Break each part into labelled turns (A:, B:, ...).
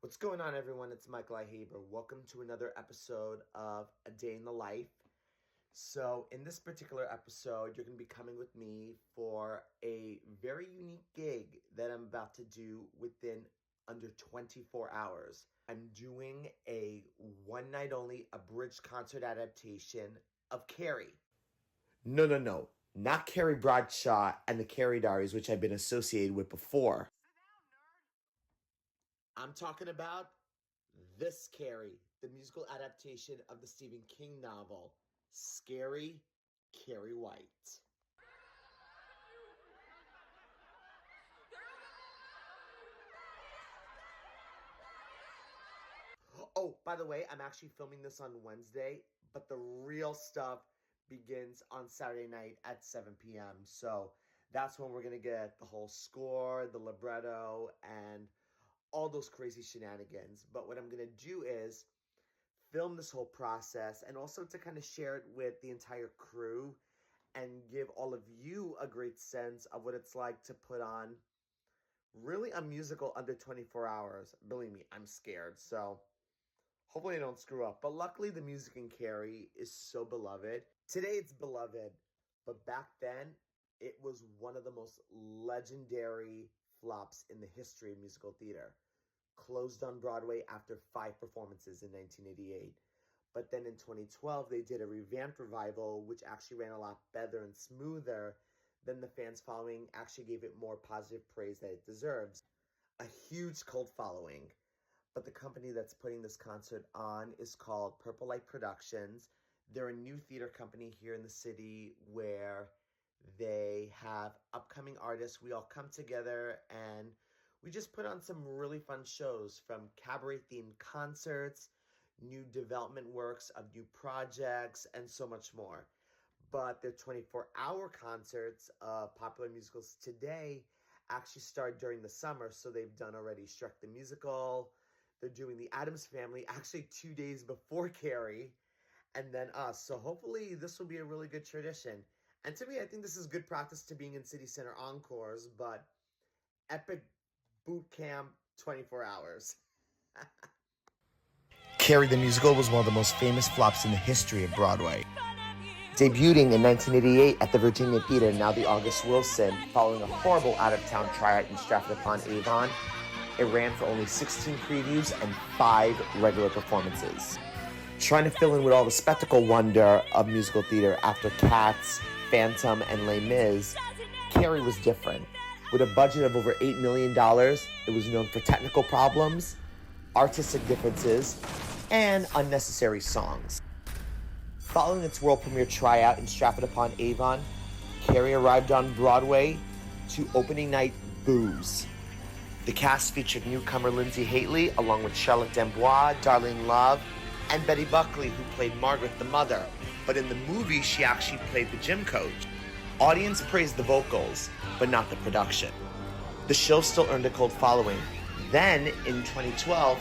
A: What's going on, everyone? It's Michael Haber. Welcome to another episode of A Day in the Life. So, in this particular episode, you're going to be coming with me for a very unique gig that I'm about to do within under 24 hours. I'm doing a one night only abridged concert adaptation of Carrie. No. Not Carrie Bradshaw and the Carrie Diaries, which I've been associated with before. I'm talking about this Carrie, the musical adaptation of the Stephen King novel, Scary Carrie White. Oh, by the way, I'm actually filming this on Wednesday, but the real stuff begins on Saturday night at 7 p.m. So that's when we're going to get the whole score, the libretto, and all those crazy shenanigans. But what I'm going to do is film this whole process and also to kind of share it with the entire crew and give all of you a great sense of what it's like to put on really a musical under 24 hours. Believe me, I'm scared. So hopefully I don't screw up. But luckily the music in Carrie is so beloved. Today it's beloved, but back then it was one of the most legendary flops in the history of musical theater. Closed on Broadway after 5 performances in 1988. But then in 2012, they did a revamped revival, which actually ran a lot better and smoother than the fans following actually gave it more positive praise that it deserves. A huge cult following. But the company that's putting this concert on is called Purple Light Productions. They're a new theater company here in the city where they have upcoming artists. We all come together and we just put on some really fun shows, from cabaret-themed concerts, new development works of new projects, and so much more. But their 24-hour concerts of popular musicals today actually start during the summer. So they've done already Shrek the Musical. They're doing the Addams Family actually 2 days before Carrie, and then us. So hopefully this will be a really good tradition. And to me, I think this is good practice to being in City Center Encores, but epic boot camp 24 hours. Carrie the Musical was one of the most famous flops in the history of Broadway. Debuting in 1988 at the Virginia Theater, now the August Wilson, following a horrible out-of-town tryout in Stratford-upon-Avon, it ran for only 16 previews and 5 regular performances. Trying to fill in with all the spectacle wonder of musical theater after Cats, Phantom, and Les Mis, Carrie was different. With a budget of over $8 million, it was known for technical problems, artistic differences, and unnecessary songs. Following its world premiere tryout in Stratford-upon-Avon, Carrie arrived on Broadway to opening night boos. The cast featured newcomer Lindsay Haley, along with Charlotte Dembois, Darlene Love, and Betty Buckley, who played Margaret the mother. But in the movie, she actually played the gym coach. Audience praised the vocals, but not the production. The show still earned a cult following. Then, in 2012,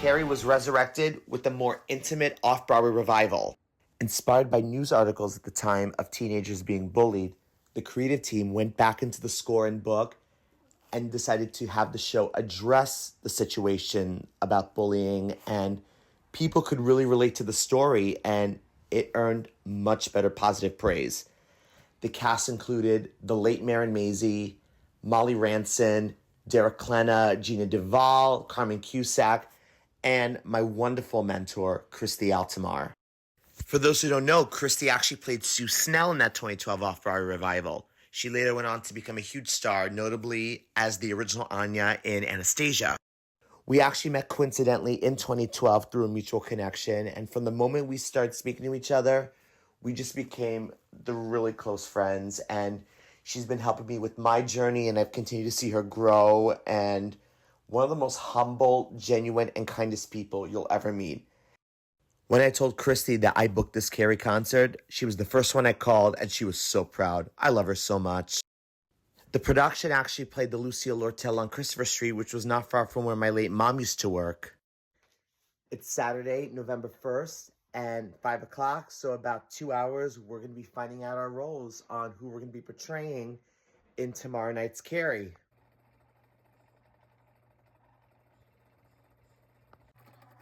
A: Carrie was resurrected with a more intimate off-Broadway revival. Inspired by news articles at the time of teenagers being bullied, the creative team went back into the score and book and decided to have the show address the situation about bullying, and people could really relate to the story, and it earned much better positive praise. The cast included the late Marin Mazzie, Molly Ranson, Derek Klena, Gina Duvall, Carmen Cusack, and my wonderful mentor, Christy Altamar. For those who don't know, Christy actually played Sue Snell in that 2012 off-Broadway revival. She later went on to become a huge star, notably as the original Anya in Anastasia. We actually met coincidentally in 2012 through a mutual connection, and from the moment we started speaking to each other, we just became the really close friends, and she's been helping me with my journey, and I've continued to see her grow, and one of the most humble, genuine, and kindest people you'll ever meet. When I told Christy that I booked this Carrie concert, she was the first one I called, and she was so proud. I love her so much. The production actually played the Lucille Lortel on Christopher Street, which was not far from where my late mom used to work. It's Saturday, November 1st, and 5 o'clock, so about 2 hours, we're going to be finding out our roles on who we're going to be portraying in tomorrow night's Carrie.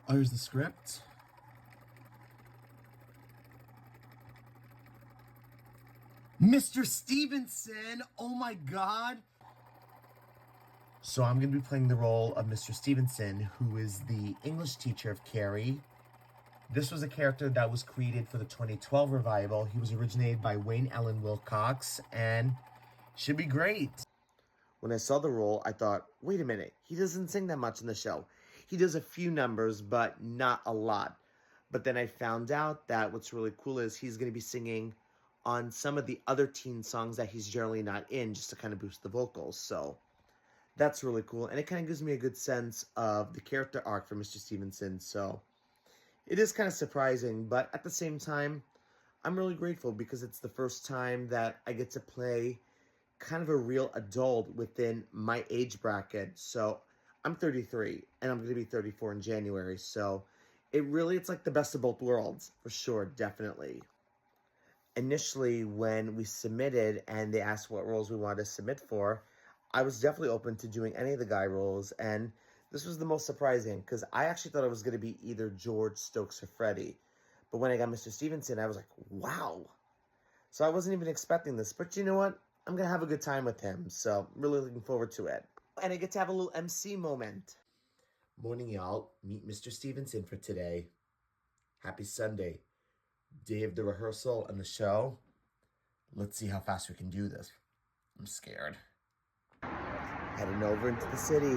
A: Oh, here's the script. Mr. Stevenson! Oh my god! So I'm going to be playing the role of Mr. Stevenson, who is the English teacher of Carrie. This was a character that was created for the 2012 revival. He was originated by Wayne Allen Wilcox, and should be great. When I saw the role, I thought, wait a minute, he doesn't sing that much in the show. He does a few numbers, but not a lot. But then I found out that what's really cool is he's going to be singing on some of the other teen songs that he's generally not in, just to kind of boost the vocals. So that's really cool, and it kind of gives me a good sense of the character arc for Mr. Stevenson, so it is kind of surprising, but at the same time, I'm really grateful because it's the first time that I get to play kind of a real adult within my age bracket. So I'm 33, and I'm going to be 34 in January, so it's like the best of both worlds, for sure, definitely. Initially, when we submitted and they asked what roles we wanted to submit for, I was definitely open to doing any of the guy roles, and this was the most surprising, because I actually thought it was going to be either George, Stokes, or Freddie. But when I got Mr. Stevenson, I was like, wow. So I wasn't even expecting this, but you know what? I'm going to have a good time with him, so I'm really looking forward to it. And I get to have a little MC moment. Morning, y'all. Meet Mr. Stevenson for today. Happy Sunday. Day of the rehearsal and the show. Let's see how fast we can do this. I'm scared. Heading over into the city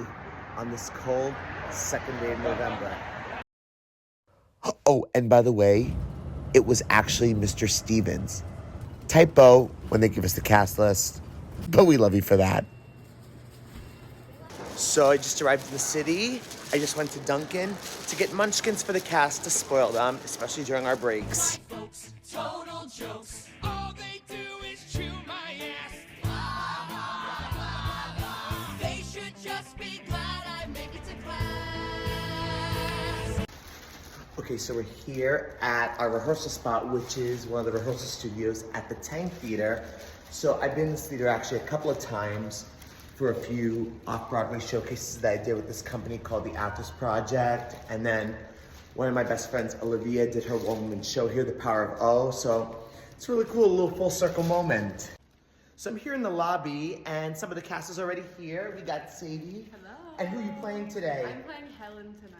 A: on this cold second day of November. Oh, and by the way, it was actually Mr. Stevens. Typo when they give us the cast list, but we love you for that. So I just arrived in the city. I just went to Dunkin' to get munchkins for the cast to spoil them, especially during our breaks.
B: White folks, total jokes. All they do is chew my ass. They should just be glad I make it to class.
A: Okay, so we're here at our rehearsal spot, which is one of the rehearsal studios at the Tank Theater. So I've been in this theater actually a couple of times for a few off-Broadway showcases that I did with this company called the Actors Project. And then one of my best friends, Olivia, did her one-woman show here, The Power of O. So it's really cool, a little full circle moment. So I'm here in the lobby, and some of the cast is already here. We got Sadie.
C: Hello.
A: And who are you playing today?
C: I'm playing Helen tonight.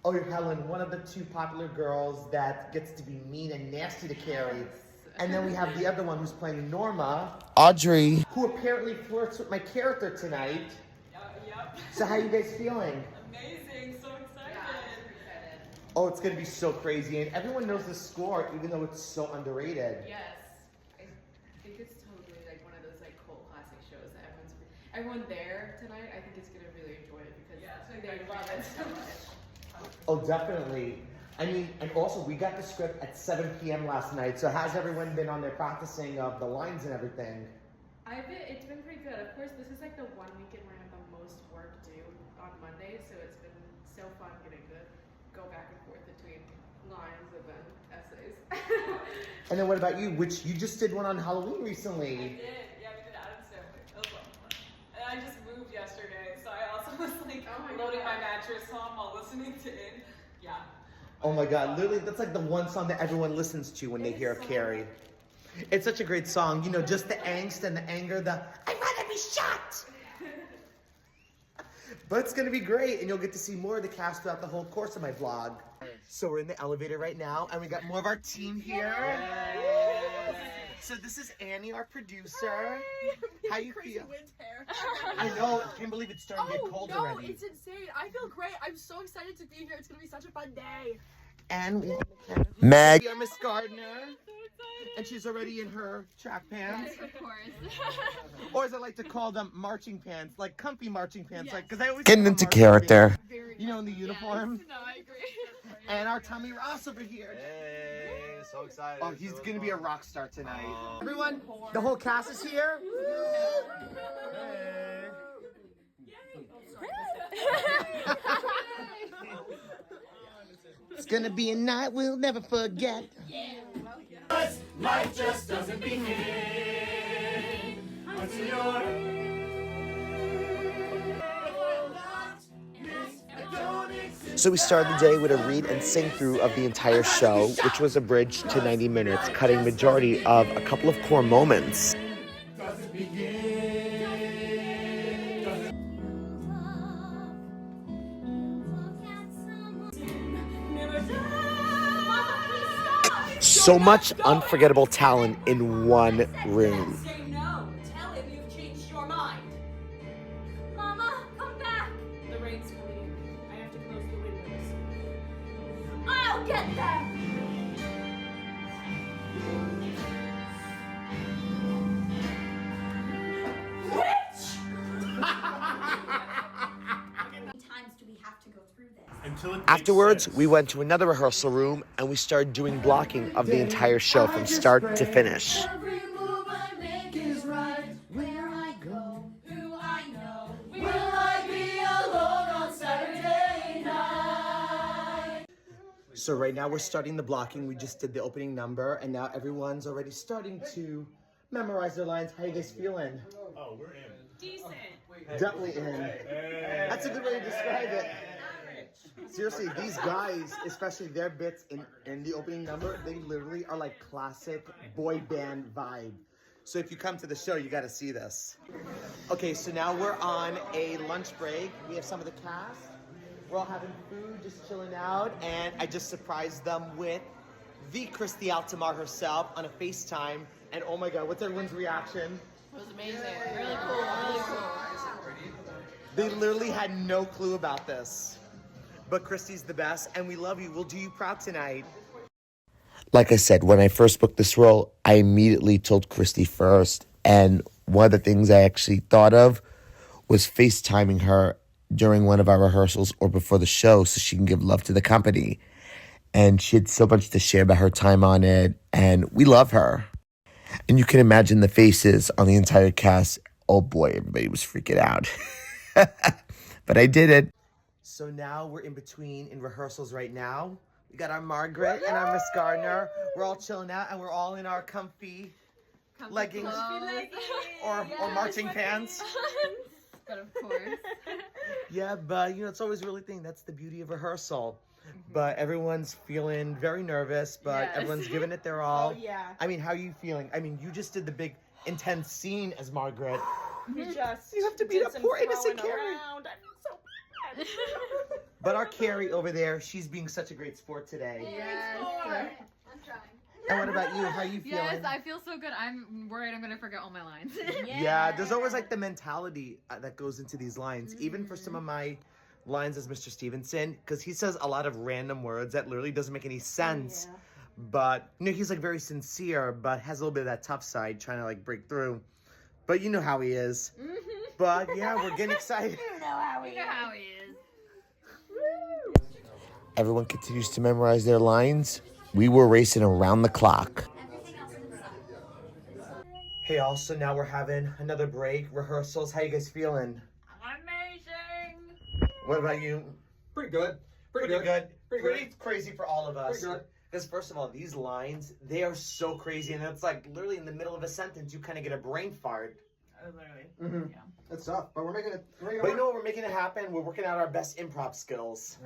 A: Oh, you're Helen, one of the two popular girls that gets to be mean and nasty to Carrie.
C: Yes.
A: And then we have the other one who's playing Norma, Audrey, who apparently flirts with my character tonight.
D: Yep.
A: So how you guys feeling?
D: Amazing, so excited.
A: Oh, it's gonna be so crazy, and everyone knows the score, even though it's so underrated.
C: Yes. I think it's totally like one of those like cult classic shows that everyone there tonight, I think is gonna really enjoy it because they love it so much.
A: Oh, definitely. I mean, and also we got the script at 7 p.m. last night, so how's everyone been on there practicing of the lines and everything?
C: It's been pretty good. Of course, this is like the one weekend where I have the most work due on Monday, so it's been so fun getting to go back and forth between lines and then essays.
A: And then what about you? Which you just did one on Halloween recently.
D: I did, yeah, we did Adam's Family. That was a lot of fun. And I just moved yesterday, so I also was like loading my mattress home while listening to it. Yeah.
A: Oh my God, literally, that's like the one song that everyone listens to when they hear of Carrie. It's such a great song, you know, just the angst and the anger, I wanna be shot! But it's gonna be great, and you'll get to see more of the cast throughout the whole course of my vlog. So we're in the elevator right now, and we got more of our team here. So this is Annie, our producer. How you feel?
E: Wind hair.
A: I know, I can't believe it's starting to get cold
E: no,
A: already.
E: it's insane. I feel great. I'm so excited to be here. It's gonna be such a fun day.
A: And we have Meg, our Miss Gardner, and she's already in her track pants.
E: Yes, of course.
A: Or as I like to call them, marching pants, like comfy marching pants,
E: Yes.
A: like because I always
F: Getting
A: call
F: into
A: them marching
F: character.
A: pants,
E: Very
A: you know, in the uniform.
E: Yes. No, I agree.
A: And our Tommy Ross over here.
G: Hey, so excited.
A: Oh, he's gonna be a rock star tonight.
G: Oh.
A: Everyone, the whole cast is here. It's gonna be a night we'll never forget.
B: Life just doesn't begin until you're don't exist.
A: So we started the day with a read and sing through of the entire show, which was abridged to 90 minutes, cutting majority of a couple of core moments. So much unforgettable talent in one room.
F: Say no. Tell him you've changed your mind. Mama, come back.
D: The rain's coming in. I have to close the windows.
F: I'll get them. Times do we have to go through this?
A: Afterwards, we went to another rehearsal room and we started doing blocking of the entire show from start to finish.
B: Every move I make is right. Where I go, who I know. Will I be alone on Saturday night?
A: So right now we're starting the blocking. We just did the opening number and now everyone's already starting to memorize their lines. How you guys feeling?
G: Oh, we're in.
D: Decent.
A: Definitely in. That's a good way to describe it. Seriously, these guys, especially their bits in the opening number, they literally are like classic boy band vibe. So if you come to the show, you got to see this. Okay, so now we're on a lunch break. We have some of the cast. We're all having food, just chilling out, and I just surprised them with the Christy Altamar herself on a FaceTime. And oh my God, what's everyone's reaction?
E: It was amazing. Really cool. Really cool.
A: They literally had no clue about this. But Christy's the best, and we love you. We'll do you proud tonight. Like I said, when I first booked this role, I immediately told Christy first. And one of the things I actually thought of was FaceTiming her during one of our rehearsals or before the show so she can give love to the company. And she had so much to share about her time on it, and we love her. And you can imagine the faces on the entire cast. Oh boy, everybody was freaking out. But I did it. So now we're in between in rehearsals right now. We got our Margaret and our Miss Gardner. We're all chilling out and we're all in our comfy leggings or marching pants.
E: But of course.
A: Yeah, but it's always really thing. That's the beauty of rehearsal. But everyone's feeling very nervous, but everyone's giving it their all.
D: Oh, yeah.
A: I mean, how are you feeling? I mean, you just did the big intense scene as Margaret.
D: You
A: have to beat up poor innocent Carrie.
D: I feel so bad.
A: But our Carrie over there, she's being such a great sport today.
E: Yes.
F: I'm trying.
A: And what about you? How are you feeling?
E: Yes, I feel so good. I'm worried I'm going to forget all my lines.
A: Yeah, there's always like the mentality that goes into these lines. Even for some of my lines as Mr. Stevenson, because he says a lot of random words that literally doesn't make any sense. But, he's like very sincere, but has a little bit of that tough side trying to like break through. But you know how he is. But yeah, we're getting excited.
E: You know how he is.
A: Everyone continues to memorize their lines. We were racing around the clock. Hey, also now we're having another break, rehearsals. How you guys feeling?
E: Amazing.
A: What about you?
G: Pretty good.
A: Pretty good. Pretty crazy for all of us.
G: Pretty good.
A: Because first of all, these lines, they are so crazy. And it's like literally in the middle of a sentence, you kind of get a brain fart.
D: Literally. Yeah.
G: It's tough, but we're making it.
A: But you know what? We're making it happen. We're working out our best improv skills.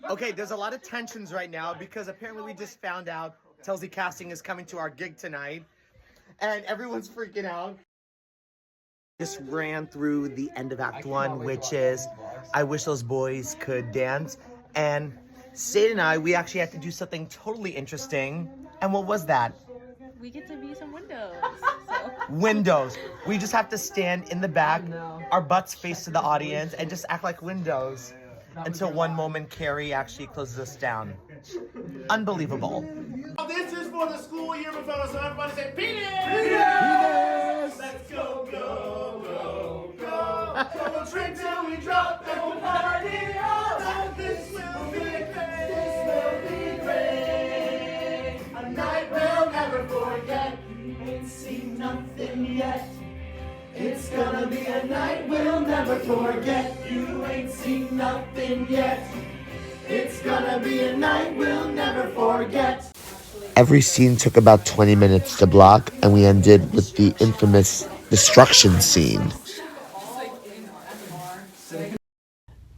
A: Okay, there's a lot of tensions right now because apparently we just found out Telsey Casting is coming to our gig tonight. And everyone's freaking out. Just ran through the end of Act 1, which is I Wish Those Boys Could Dance. And Sade and I, we actually had to do something totally interesting. And what was that?
E: We get to be some windows.
A: Windows. We just have to stand in the back, our butts face to the audience, and just act like windows. Until one moment, Carrie actually closes us down. Unbelievable.
H: This is for the school year before, so everybody say penis! Penis! Let's go, go, go, go. So we'll drink till we drop, then we'll party all night. This will be great. This will be great. A night we'll never forget. You ain't seen nothing yet. It's gonna be a night we'll never forget. You ain't seen nothing yet. It's gonna be a night we'll never forget.
A: Every scene took about 20 minutes to block, and we ended with the infamous destruction scene.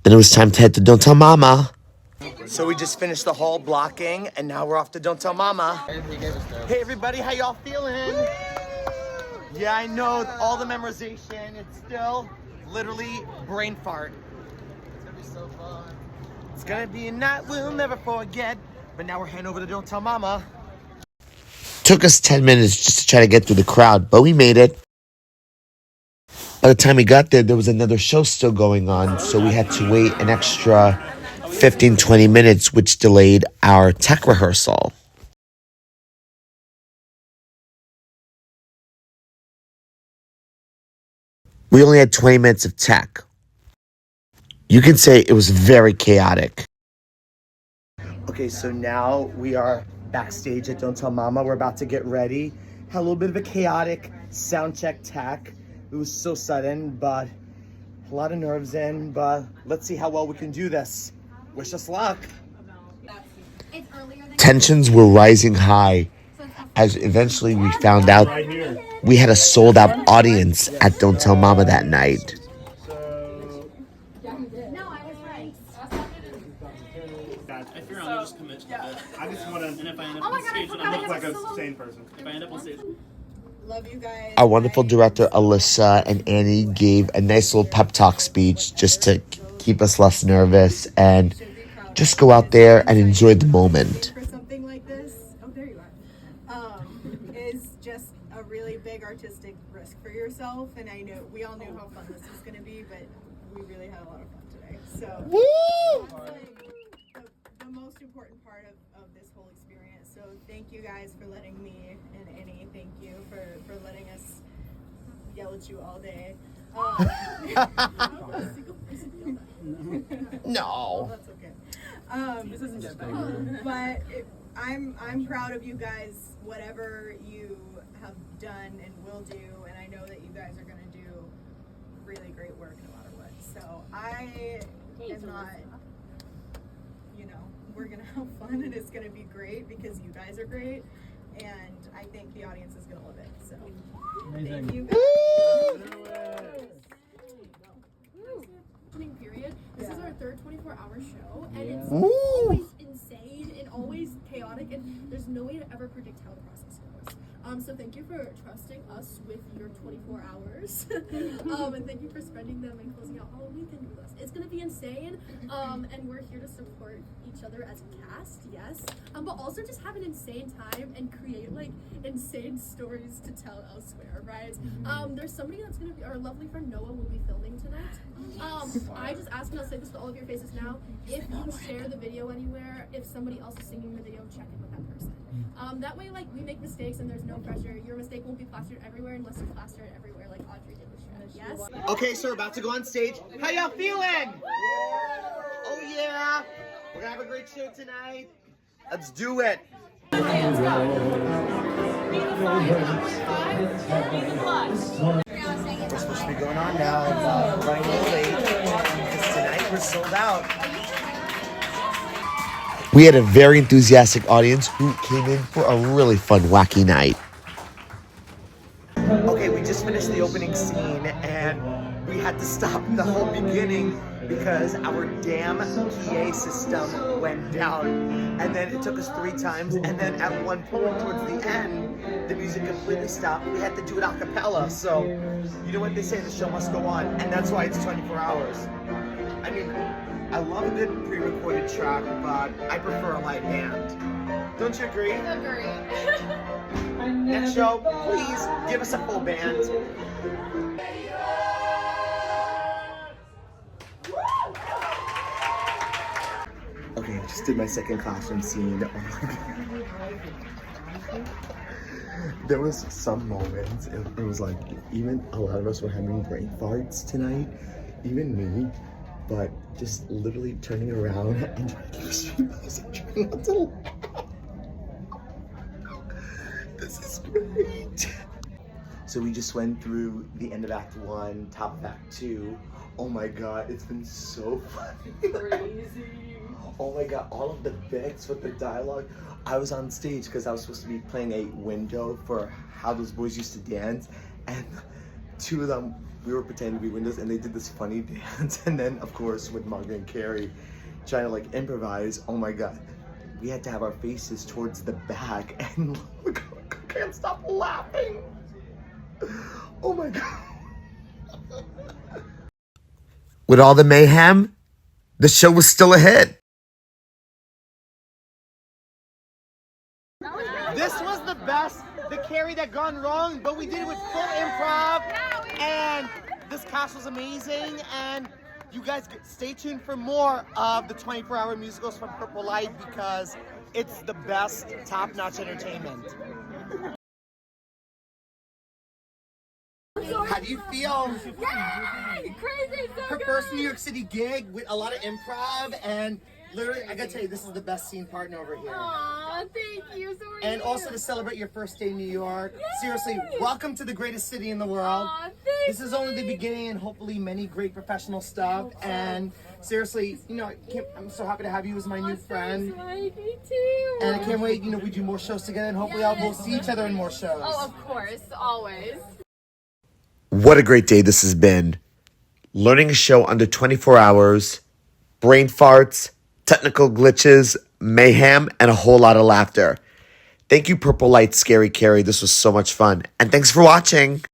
A: Then it was time to head to Don't Tell Mama. So we just finished the whole blocking, and now we're off to Don't Tell Mama. Hey everybody, how y'all feeling? Yeah, I know, all the memorization, it's still literally brain fart. It's gonna be so fun. It's gonna be a night we'll never forget, but now we're heading over to Don't Tell Mama. Took us 10 minutes just to try to get through the crowd, but we made it. By the time we got there, there was another show still going on, so we had to wait an extra 15-20 minutes, which delayed our tech rehearsal. We only had 20 minutes of tech. You can say it was very chaotic. Okay, so now we are backstage at Don't Tell Mama. We're about to get ready. Had a little bit of a chaotic sound check tech. It was so sudden, but a lot of nerves in, but let's see how well we can do this. Wish us luck. Tensions were rising high as eventually we found out we had a sold-out audience at Don't Tell Mama that night.
H: If you're on, just commit to it. I just want to, and if I end up on stage, then I look like a sane person. If I end up on stage.
I: Love you guys.
A: Our wonderful director, Alyssa and Annie, gave a nice little pep talk speech just to keep us less nervous and just go out there and enjoy the moment.
I: For something like this, oh, there you are, is just a really big artistic risk for yourself. And I know we all knew how fun this was going to be, but we really had a lot of fun today. So, that's like the most important part of this whole experience. So, thank you guys for letting me and Annie, thank you for letting us yell at you all day.
A: No.
I: That's okay. This isn't that bad. But I'm proud of you guys, whatever you have done and will do, and I know that you guys are going to do really great work no matter what. So I am not, we're going to have fun and it's going to be great because you guys are great, and I think the audience is going to love it. So thank you guys.
E: Period. This is our third 24-hour show, and it's always insane and always chaotic, and there's no way to ever predict how the process goes. So thank you for trusting us with your 24 hours, and thank you for spending them and closing out all weekend with us. It's gonna be insane, and we're here to support each other as a cast, yes, but also just have an insane time and create like insane stories to tell elsewhere, right? There's somebody that's gonna be, our lovely friend Noah will be filming tonight. I just ask, and I'll say this to all of your faces now, if you share the video anywhere, if somebody else is singing the video, check in with that person. That way, like, we make mistakes and there's no pressure. Your mistake won't be plastered everywhere unless you plaster it everywhere like Audrey did with Shred. Yes?
A: Okay, so we're about to go on stage. How y'all feeling? Oh yeah! We're gonna have a great show tonight. Let's do it. We're supposed to be going on now, and running a little late because tonight we're sold out. We had a very enthusiastic audience who came in for a really fun, wacky night. Okay, we just finished the opening scene and we had to stop the whole beginning because our damn PA system went down. And then it took us 3 times, and then at one point towards the end, the music completely stopped. We had to do it a cappella. So, you know what they say, the show must go on, and that's why it's 24 hours. I mean, I love a good pre-recorded track, but I prefer a live band. Don't you agree?
C: Agree.
A: Next show, please give us a full band. Okay, I just did my second classroom scene. Oh my God. There was some moments, it was like, even a lot of us were having brain farts tonight, even me, but just literally turning around and trying to keep straight and trying not to laugh. This is great. So we just went through the end of Act 1, top of Act 2. Oh my God, it's been so funny.
D: Crazy.
A: Oh my God, all of the bits with the dialogue. I was on stage because I was supposed to be playing a window for how those boys used to dance, and two of them, we were pretending to be windows, and they did this funny dance. And then, of course, with Margaret and Carrie trying to like improvise, oh my God, we had to have our faces towards the back, and look, I can't stop laughing. Oh my God. With all the mayhem, the show was still a hit.
H: This was the best, the Carrie that gone wrong, but we did it with full improv, and this cast was amazing, and you guys stay tuned for more of the 24-hour musicals from Purple Light, because it's the best top-notch entertainment. How do you feel?
E: Yay! Crazy, so
H: Her first New York City gig with a lot of improv, and literally, I gotta tell you, this is the best scene partner over here.
E: Aw, thank you. So are
H: And
E: you.
H: also to celebrate your first day in New York. Seriously, welcome to the greatest city in the world.
E: Aw, thank
H: This is only the beginning, and hopefully many great professional stuff. And seriously, you know, I'm so happy to have you as my new friend.
E: Me too.
H: And I can't wait, you know, we do more shows together, and hopefully we'll see each other in more shows.
E: Oh, of course, always.
A: What a great day this has been. Learning a show under 24 hours, brain farts, technical glitches, mayhem, and a whole lot of laughter. Thank you, Purple Light, Scary Carrie. This was so much fun. And thanks for watching.